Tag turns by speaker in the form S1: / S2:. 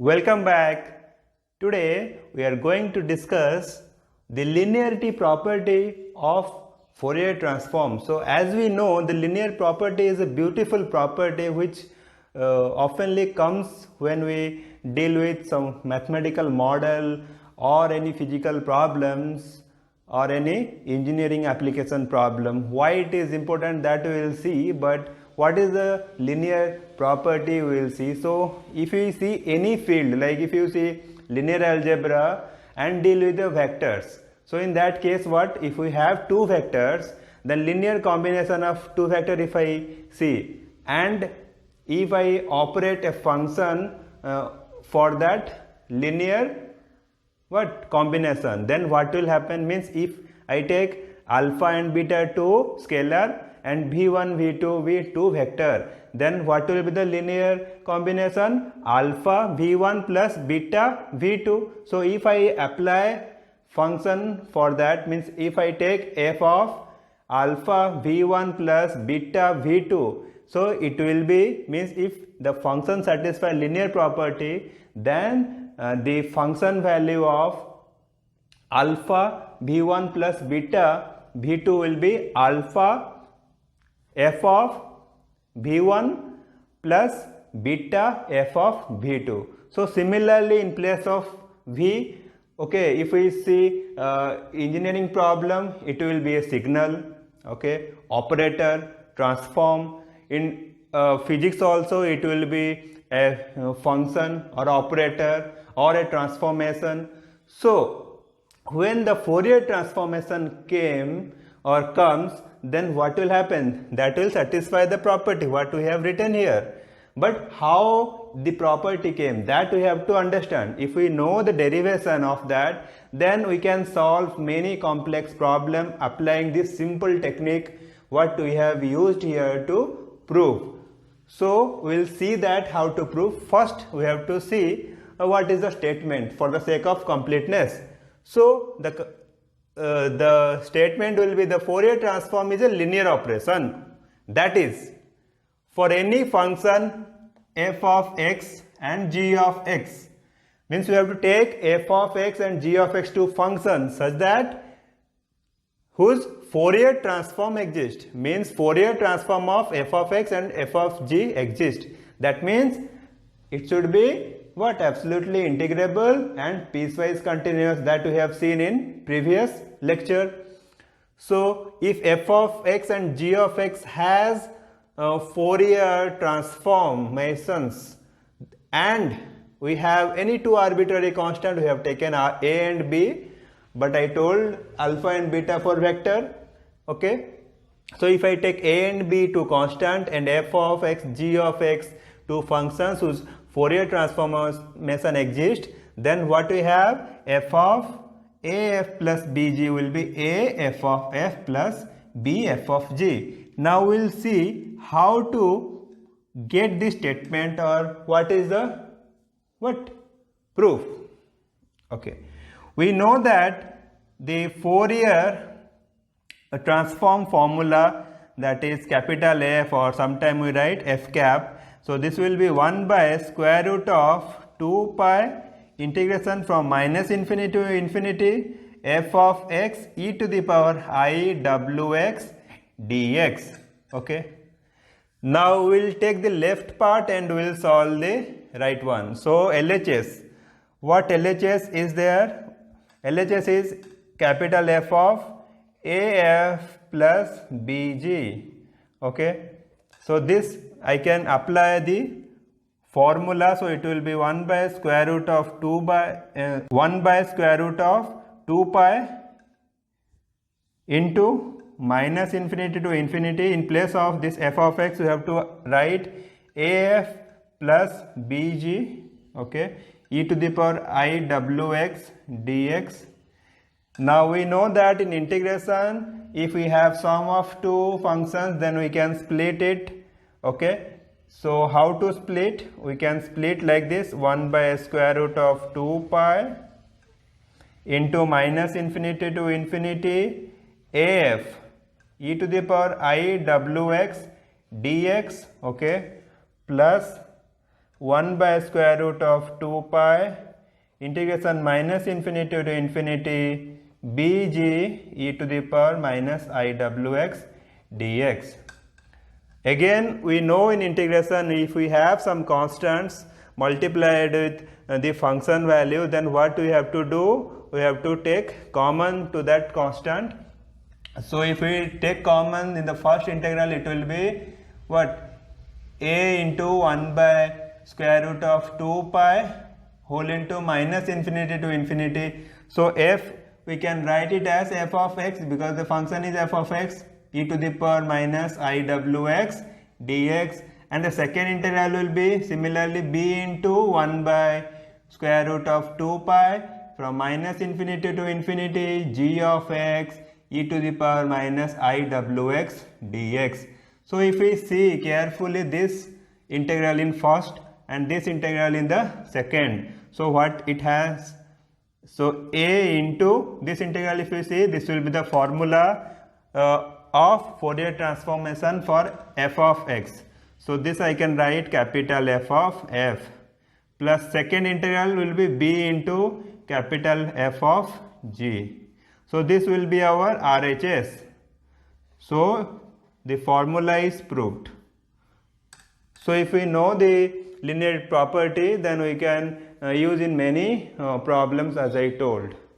S1: Welcome back. Today we are going to discuss the linearity property of Fourier transform. So as we know, the linear property is a beautiful property which oftenly comes when we deal with some mathematical model or any physical problems or any engineering application problem. Why it is important, that we will see, but what is the linear property we will see. So if you see any field, like if you see linear algebra and deal with the vectors, so in that case what, if we have two vectors, then linear combination of two vector if I see, and if I operate a function for that linear combination, then what will happen means, if I take alpha and beta two scalar and v1 v2 v2 vector, then what will be the linear combination? Alpha v1 plus beta v2. So if I apply function for that, means if I take f of alpha v1 plus beta v2, so it will be, means if the function satisfy linear property, then the function value of alpha v1 plus beta v2 will be alpha f of v1 plus beta f of v2. So similarly in place of v, okay, if we see engineering problem, it will be a signal, okay, operator, transform. In physics also it will be a function or operator or a transformation. So when the Fourier transformation came or comes, then what will happen? That will satisfy the property what we have written here. But how the property came, that we have to understand. If we know the derivation of that, then we can solve many complex problems applying this simple technique what we have used here to prove. So we'll see that how to prove. First we have to see what is the statement for the sake of completeness. So the statement will be, the Fourier transform is a linear operation. That is, for any function f of x and g of x, means we have to take f of x and g of x to functions such that whose Fourier transform exists, means Fourier transform of f of x and f of g exists. That means it should be what? Absolutely integrable and piecewise continuous, that we have seen in previous lecture. So if f of x and g of x has Fourier transformations and we have any two arbitrary constant, we have taken a and b, but I told alpha and beta for vector, okay. So if I take a and b to constant and f of x, g of x to functions whose Fourier transformation exists, then what we have? F of af plus bg will be a f of f plus b f of g. Now we'll see how to get this statement, or what is the proof. Okay, we know that the Fourier transform formula, that is capital F, or sometime we write f cap. So this will be 1 by square root of 2 pi integration from minus infinity to infinity f of x e to the power I wx dx. Okay. Now we will take the left part and we will solve the right one. So LHS, what LHS is there? LHS is capital F of AF plus BG. Okay. So this I can apply the formula. So it will be 1 by square root of 2 pi into minus infinity to infinity. In place of this f of x, we have to write af plus bg, okay, e to the power I wx dx. Now we know that in integration, if we have sum of two functions, then we can split it. Okay, so how to split? We can split like this: 1 by square root of 2 pi into minus infinity to infinity af e to the power I wx dx, okay, plus 1 by square root of 2 pi integration minus infinity to infinity bg e to the power minus iwx dx. Again, we know in integration if we have some constants multiplied with the function value, then what we have to do? We have to take common to that constant. So if we take common in the first integral, it will be what? A into 1 by square root of 2 pi whole into minus infinity to infinity. So f, we can write it as f of x because the function is f of x, e to the power minus iwx dx, and the second integral will be similarly b into 1 by square root of 2 pi from minus infinity to infinity g of x e to the power minus iwx dx. So if we see carefully this integral in first and this integral in the second, so what it has? So a into this integral, if you see, this will be the formula of Fourier transformation for f of x. So this I can write capital F of f plus second integral will be b into capital F of g. So this will be our RHS. So the formula is proved. So if we know the linear property, then we can use in many problems as I told.